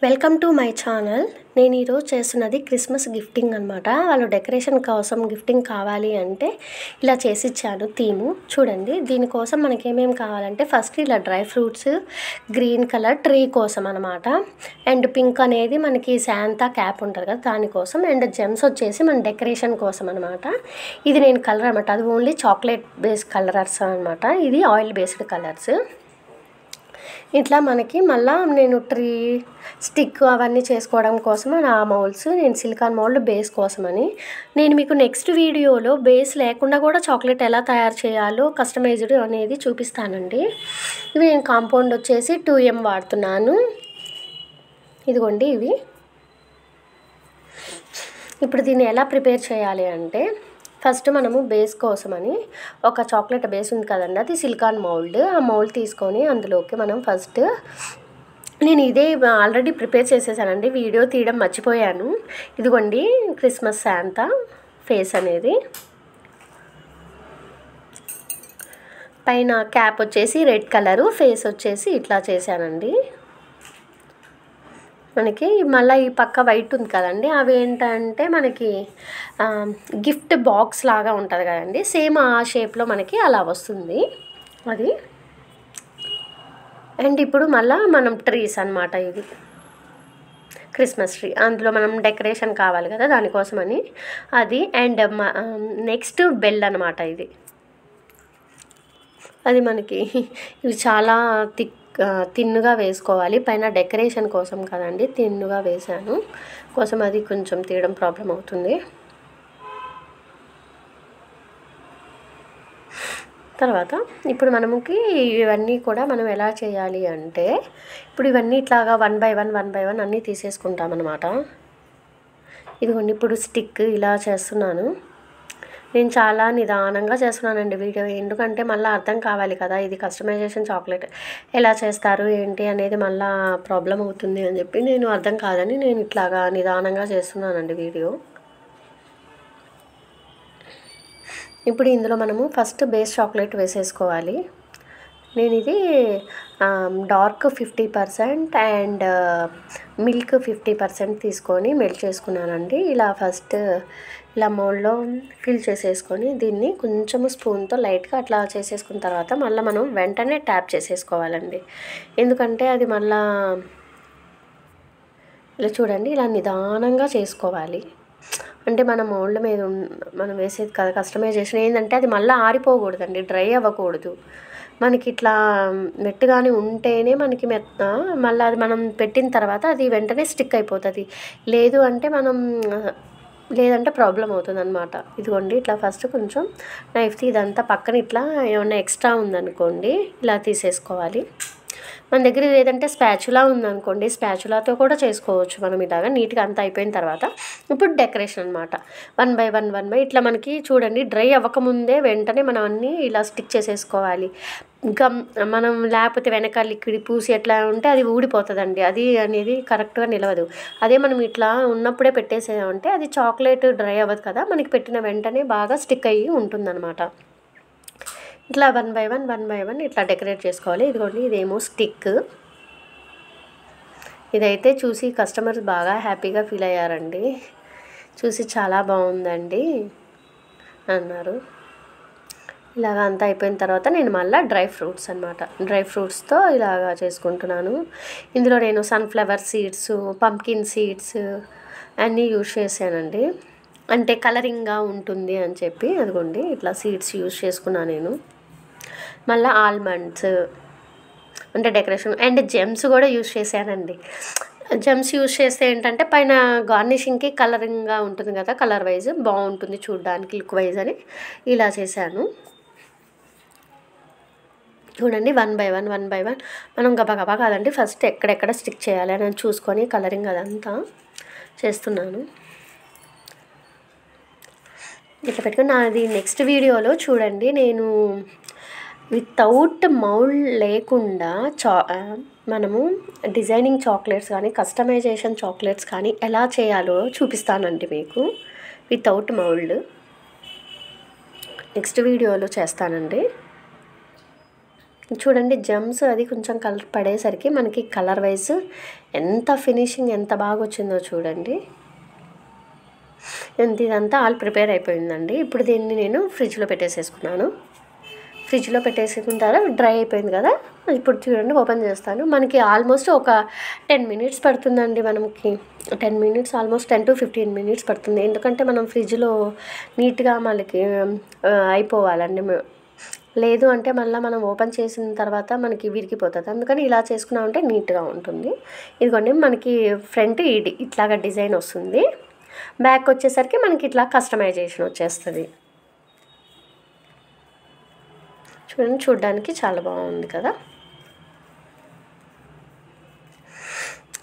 Welcome to my channel. నేను ఈరోజు చేస్తున్నది క్రిస్మస్ గిఫ్టింగ్ అనమాట. వాళ్ళు డెకరేషన్ కోసం గిఫ్టింగ్ కావాలి అంటే ఇలా చేసి ఇచ్చాను థీము. చూడండి, దీనికోసం మనకి ఏమేమి కావాలంటే ఫస్ట్ ఇలా dry fruits, green colour tree కోసం అనమాట, అండ్ పింక్ అనేది మనకి శాంతా క్యాప్ ఉంటుంది కదా దానికోసం, అండ్ జెమ్స్ వచ్చేసి మన డెకరేషన్ కోసం అనమాట. ఇది నేను కలర్ అనమాట, అది ఓన్లీ చాక్లెట్ బేస్డ్ కలర్స్ అనమాట, ఇది ఆయిల్ బేస్డ్ కలర్స్. ఇట్లా మనకి మళ్ళీ నేను ట్రీ స్టిక్ అవన్నీ చేసుకోవడం కోసం నా మౌల్డ్స్, నేను సిలికాన్ మౌల్డ్ బేస్ కోసమని నేను మీకు నెక్స్ట్ వీడియోలో బేస్ లేకుండా కూడా చాక్లెట్ ఎలా తయారు చేయాలో కస్టమైజ్డ్ అనేది చూపిస్తానండి. ఇవి నేను కాంపౌండ్ వచ్చేసి 2M వాడుతున్నాను. ఇదిగోండి ఇవి. ఇప్పుడు దీన్ని ఎలా ప్రిపేర్ చేయాలి అంటే ఫస్ట్ మనము బేస్ కోసమని ఒక చాక్లెట్ బేస్ ఉంది కదండి, అది సిలికాన్ మౌల్డ్. ఆ మౌల్డ్ తీసుకొని అందులోకి మనం ఫస్ట్, నేను ఇదే ఆల్రెడీ ప్రిపేర్ చేసేసానండి, వీడియో తీయడం మర్చిపోయాను. ఇదిగోండి క్రిస్మస్ శాంతా ఫేస్ అనేది, పైన క్యాప్ వచ్చేసి రెడ్ కలరు, ఫేస్ వచ్చేసి ఇట్లా చేశానండి. మనకి మళ్ళీ ఈ పక్క వైట్ ఉంది కదండి, అవి ఏంటంటే మనకి గిఫ్ట్ బాక్స్ లాగా ఉంటుంది కదండి, సేమ్ ఆ షేప్లో మనకి అలా వస్తుంది అది. అండ్ ఇప్పుడు మళ్ళీ మనం ట్రీస్ అనమాట, ఇది క్రిస్మస్ ట్రీ, అందులో మనం డెకరేషన్ కావాలి కదా దానికోసమని అది. అండ్ నెక్స్ట్ బెల్ అనమాట, ఇది అది మనకి ఇవి చాలా తిన్నుగా వేసుకోవాలి, పైన డెకరేషన్ కోసం కదండి తిన్నుగా వేసాను కోసం, అది కొంచెం తీయడం ప్రాబ్లం అవుతుంది. తర్వాత ఇప్పుడు మనకి ఇవన్నీ కూడా మనం ఎలా చేయాలి అంటే, ఇప్పుడు ఇవన్నీ ఇట్లాగా 1 by 1 అన్నీ తీసేసుకుంటామన్నమాట. ఇదిగోండి ఇప్పుడు స్టిక్ ఇలా చేస్తున్నాను. నేను చాలా నిదానంగా చేస్తున్నానండి వీడియో, ఎందుకంటే మళ్ళీ అర్థం కావాలి కదా, ఇది కస్టమైజేషన్ చాక్లెట్ ఎలా చేస్తారు ఏంటి అనేది మళ్ళీ ప్రాబ్లం అవుతుంది అని చెప్పి నేను అర్థం కాదని నేను ఇట్లాగా నిదానంగా చేస్తున్నానండి వీడియో. ఇప్పుడు ఇందులో మనము ఫస్ట్ బేస్ చాక్లెట్ వేసేసుకోవాలి. నేను ఇది డార్క్ 50% అండ్ మిల్క్ 50% తీసుకొని మెల్ట్ చేసుకున్నానండి. ఇలా ఫస్ట్ ఇలా మౌల్డ్లో ఫిల్ చేసేసుకొని దీన్ని కొంచెము స్పూన్తో లైట్గా అట్లా చేసేసుకున్న తర్వాత మళ్ళీ మనం వెంటనే ట్యాప్ చేసేసుకోవాలండి, ఎందుకంటే అది మళ్ళా ఇలా చూడండి ఇలా నిదానంగా చేసుకోవాలి. అంటే మన మౌల్డ్ మీద మనం వేసేది కదా కస్టమైజేషన్ ఏంటంటే అది మళ్ళీ ఆరిపోకూడదండి, డ్రై అవ్వకూడదు. మనకి ఇట్లా మెత్తగానే ఉంటేనే మనకి మళ్ళీ అది మనం పెట్టిన తర్వాత అది వెంటనే స్టిక్ అయిపోతుంది, లేదంటే ప్రాబ్లం అవుతుంది అనమాట. ఇదిగోండి ఇట్లా ఫస్ట్ కొంచెం నైఫ్తో ఇదంతా పక్కన ఇట్లా ఏమన్నా ఎక్స్ట్రా ఉందనుకోండి ఇలా తీసేసుకోవాలి. మన దగ్గర లేదంటే స్పాచులా ఉందనుకోండి, స్పాచులాతో కూడా చేసుకోవచ్చు మనం. ఇలాగా నీట్గా అంతా అయిపోయిన తర్వాత ఇప్పుడు డెకరేషన్ అనమాట, 1 by 1 ఇట్లా మనకి చూడండి డ్రై అవ్వకముందే వెంటనే మనం అన్నీ ఇలా స్టిక్ చేసేసుకోవాలి. మనం లేకపోతే వెనక లిక్విడ్ పూసి ఎట్లా ఉంటే అది ఊడిపోతుందండి, అది అనేది కరెక్ట్గా నిలవదు. అదే మనం ఇట్లా ఉన్నప్పుడే పెట్టేసామంటే అది చాక్లెట్ డ్రై అవ్వదు కదా, మనకి పెట్టిన వెంటనే బాగా స్టిక్ అయ్యి ఉంటుందన్నమాట. ఇట్లా 1 by 1 ఇట్లా డెకరేట్ చేసుకోవాలి. ఇదిగోండి ఇదేమో స్టిక్, ఇదైతే చూసి కస్టమర్స్ బాగా హ్యాపీగా ఫీల్ అయ్యారండి, చూసి చాలా బాగుందండి అన్నారు. ఇలాగ అంతా అయిపోయిన తర్వాత నేను మళ్ళీ డ్రై ఫ్రూట్స్ అనమాట, డ్రై ఫ్రూట్స్తో ఇలాగా చేసుకుంటున్నాను. ఇందులో నేను సన్ఫ్లవర్ సీడ్స్, పంకిన్ సీడ్స్ అన్నీ యూజ్ చేశానండి, అంటే కలరింగ్గా ఉంటుంది అని చెప్పి. అదిగోండి ఇట్లా సీడ్స్ యూజ్ చేసుకున్నాను నేను. మళ్ళీ ఆల్మండ్స్ అంటే డెకరేషన్, అండ్ జెమ్స్ కూడా యూజ్ చేశానండి. జెమ్స్ యూజ్ చేస్తే ఏంటంటే పైన గార్నిషింగ్కి కలరింగ్గా ఉంటుంది కదా, కలర్ వైజ్ బాగుంటుంది చూడడానికి, లుక్ వైజ్ అని ఇలా చేశాను. చూడండి 1 by 1 మనం గబగబా కాదండి, ఫస్ట్ ఎక్కడెక్కడ స్టిక్ చేయాలి అని చూసుకొని కలరింగ్ అదంతా చేస్తున్నాను. ఇట్లా పెట్టుకుని నాది నెక్స్ట్ వీడియోలో చూడండి, నేను వితౌట్ మౌల్డ్ లేకుండా మనము డిజైనింగ్ చాక్లెట్స్ కానీ కస్టమైజేషన్ చాక్లెట్స్ కానీ ఎలా చేయాలో చూపిస్తానండి మీకు, వితౌట్ మౌల్డ్ నెక్స్ట్ వీడియోలో చేస్తానండి. చూడండి జమ్స్ అది కొంచెం కలర్ పడేసరికి మనకి కలర్ వైజ్ ఎంత ఫినిషింగ్ ఎంత బాగా వచ్చిందో చూడండి. ఇదంతా ఆల్ ప్రిపేర్ అయిపోయిందండి. ఇప్పుడు దీన్ని నేను ఫ్రిడ్జ్లో పెట్టేసేసుకున్నాను. ఫ్రిడ్జ్లో పెట్టేసుకున్న తర్వాత డ్రై అయిపోయింది కదా. ఇప్పుడు చూడండి ఓపెన్ చేస్తాను. మనకి ఆల్మోస్ట్ ఒక 10 మినిట్స్ పడుతుందండి. మనకి 10 మినిట్స్ ఆల్మోస్ట్ 10 to 15 మినిట్స్ పడుతుంది. ఎందుకంటే మనం ఫ్రిడ్జ్లో నీట్గా మనకి అయిపోవాలండి. లేదు అంటే మళ్ళీ మనం ఓపెన్ చేసిన తర్వాత మనకి విరిగిపోతుంది. అందుకని ఇలా చేసుకున్నామంటే నీట్గా ఉంటుంది. ఇదిగోండి మనకి ఫ్రంట్ ఇట్లాగా డిజైన్ వస్తుంది. బ్యాక్ వచ్చేసరికి మనకి ఇట్లా కస్టమైజేషన్ వచ్చేస్తుంది. చూడండి చూడడానికి చాలా బాగుంది కదా.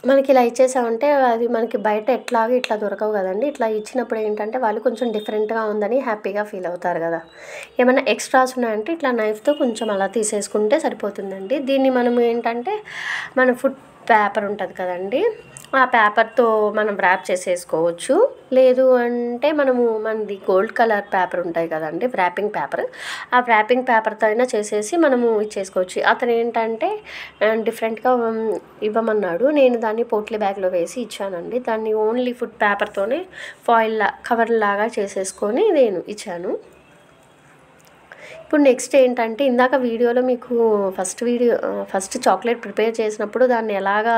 మనకి ఇలా ఇచ్చేసామంటే అది మనకి బయట ఎట్లాగో ఇట్లా దొరకవు కదండి. ఇట్లా ఇచ్చినప్పుడు ఏంటంటే వాళ్ళు కొంచెం డిఫరెంట్గా ఉందని హ్యాపీగా ఫీల్ అవుతారు కదా. ఏమైనా ఎక్స్ట్రాస్ ఉన్నాయంటే ఇట్లా నైఫ్తో కొంచెం అలా తీసేసుకుంటే సరిపోతుందండి. దీన్ని మనం ఏంటంటే మన ఫుడ్ పేపర్ ఉంటుంది కదండి, ఆ పేపర్తో మనం ర్యాప్ చేసేసుకోవచ్చు. లేదు అంటే మనది గోల్డ్ కలర్ పేపర్ ఉంటాయి కదండి, ర్యాపింగ్ పేపర్, ఆ ర్యాపింగ్ పేపర్తో అయినా చేసేసి మనము ఇచ్చేసుకోవచ్చు. అతను ఏంటంటే డిఫరెంట్గా ఇవ్వమన్నాడు. నేను దాన్ని పోట్లీ బ్యాగ్లో వేసి ఇచ్చానండి. దాన్ని ఓన్లీ ఫుడ్ పేపర్తోనే ఫాయిల్ కవర్ లాగా చేసేసుకొని నేను ఇచ్చాను. ఇప్పుడు నెక్స్ట్ ఏంటంటే ఇందాక వీడియోలో మీకు ఫస్ట్ చాక్లెట్ ప్రిపేర్ చేసినప్పుడు దాన్ని ఎలాగా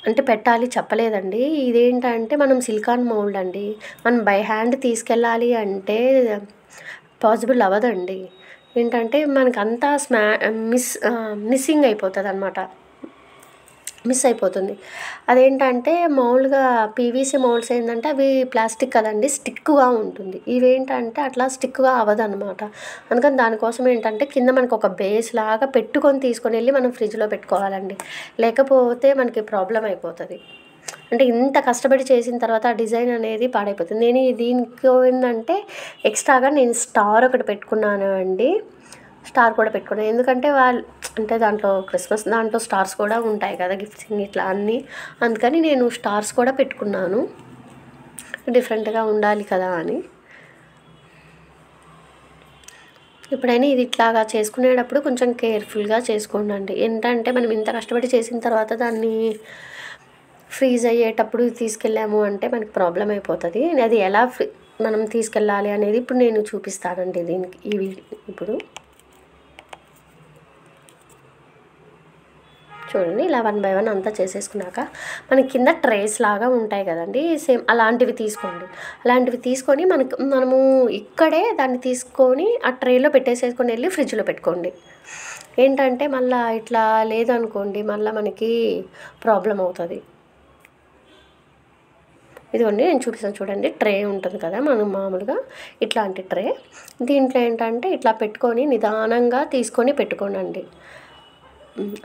అంటే పెట్టాలి చెప్పలేదండి. ఇదేంటంటే మనం సిలికాన్ మౌల్డ్ అండి, మనం బై హ్యాండ్ తీసుకెళ్ళాలి అంటే పాసిబుల్ అవ్వదండి. ఏంటంటే మనకు అంతా మిస్సింగ్ అయిపోతుంది అనమాట, మిస్ అయిపోతుంది. అదేంటంటే మామూలుగా పీవీసీ మౌల్డ్స్ ఏంటంటే అవి ప్లాస్టిక్ కదండి, స్టిక్గా ఉంటుంది. ఇవేంటంటే అట్లా స్టిక్గా అవ్వదన్నమాట. అందుకని దానికోసం ఏంటంటే కింద మనకు ఒక బేస్ లాగా పెట్టుకొని తీసుకొని వెళ్ళి మనం ఫ్రిడ్జ్లో పెట్టుకోవాలండి. లేకపోతే మనకి ప్రాబ్లం అయిపోతుంది. అంటే ఇంత కష్టపడి చేసిన తర్వాత ఆ డిజైన్ అనేది పాడైపోతుంది. నేను దీనికి ఏంటంటే ఎక్స్ట్రాగా నేను స్టార్ ఒకటి పెట్టుకున్నాను అండి. స్టార్ కూడా పెట్టుకున్నాను ఎందుకంటే అంటే దాంట్లో క్రిస్మస్ దాంట్లో స్టార్స్ కూడా ఉంటాయి కదా, గిఫ్ట్స్ ఇట్లా అన్నీ. అందుకని నేను స్టార్స్ కూడా పెట్టుకున్నాను, డిఫరెంట్గా ఉండాలి కదా అని. ఎప్పుడైనా ఇది ఇట్లాగా చేసుకునేటప్పుడు కొంచెం కేర్ఫుల్గా చేసుకోండి. ఏంటంటే మనం ఇంత కష్టపడి చేసిన తర్వాత దాన్ని ఫ్రీజ్ అయ్యేటప్పుడు తీసుకెళ్ళాము అంటే మనకి ప్రాబ్లం అయిపోతుంది. అది ఎలా మనం తీసుకెళ్ళాలి అనేది ఇప్పుడు నేను చూపిస్తానండి దీనికి. ఇప్పుడు చూడండి ఇలా 1 by 1 అంతా చేసేసుకున్నాక మనకి కింద ట్రేస్ లాగా ఉంటాయి కదండి, సేమ్ అలాంటివి తీసుకోండి. అలాంటివి తీసుకొని మనము ఇక్కడే దాన్ని తీసుకొని ఆ ట్రేలో పెట్టేసేసుకొని వెళ్ళి ఫ్రిడ్జ్లో పెట్టుకోండి. ఏంటంటే మళ్ళీ ఇట్లా లేదనుకోండి మళ్ళీ మనకి ప్రాబ్లం అవుతుంది. ఇదిగోండి నేను చూపిస్తాను చూడండి. ట్రే ఉంటుంది కదా మనం మామూలుగా ఇట్లాంటి ట్రే, దీంట్లో ఏంటంటే ఇట్లా పెట్టుకొని నిదానంగా తీసుకొని పెట్టుకోనండి.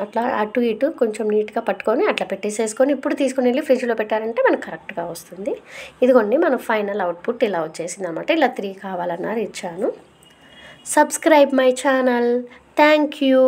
అట్లా అటు ఇటు కొంచెం నీట్గా పట్టుకొని అట్లా పెట్టేసేసుకొని ఇప్పుడు తీసుకొని వెళ్ళి ఫ్రిడ్జ్లో పెట్టారంటే మనకు కరెక్ట్గా వస్తుంది. ఇదిగోండి మన ఫైనల్ అవుట్పుట్ ఇలా వచ్చేసింది అన్నమాట. ఇలా 3 కావాలన్నారు ఇచ్చాను. Subscribe my channel. Thank you.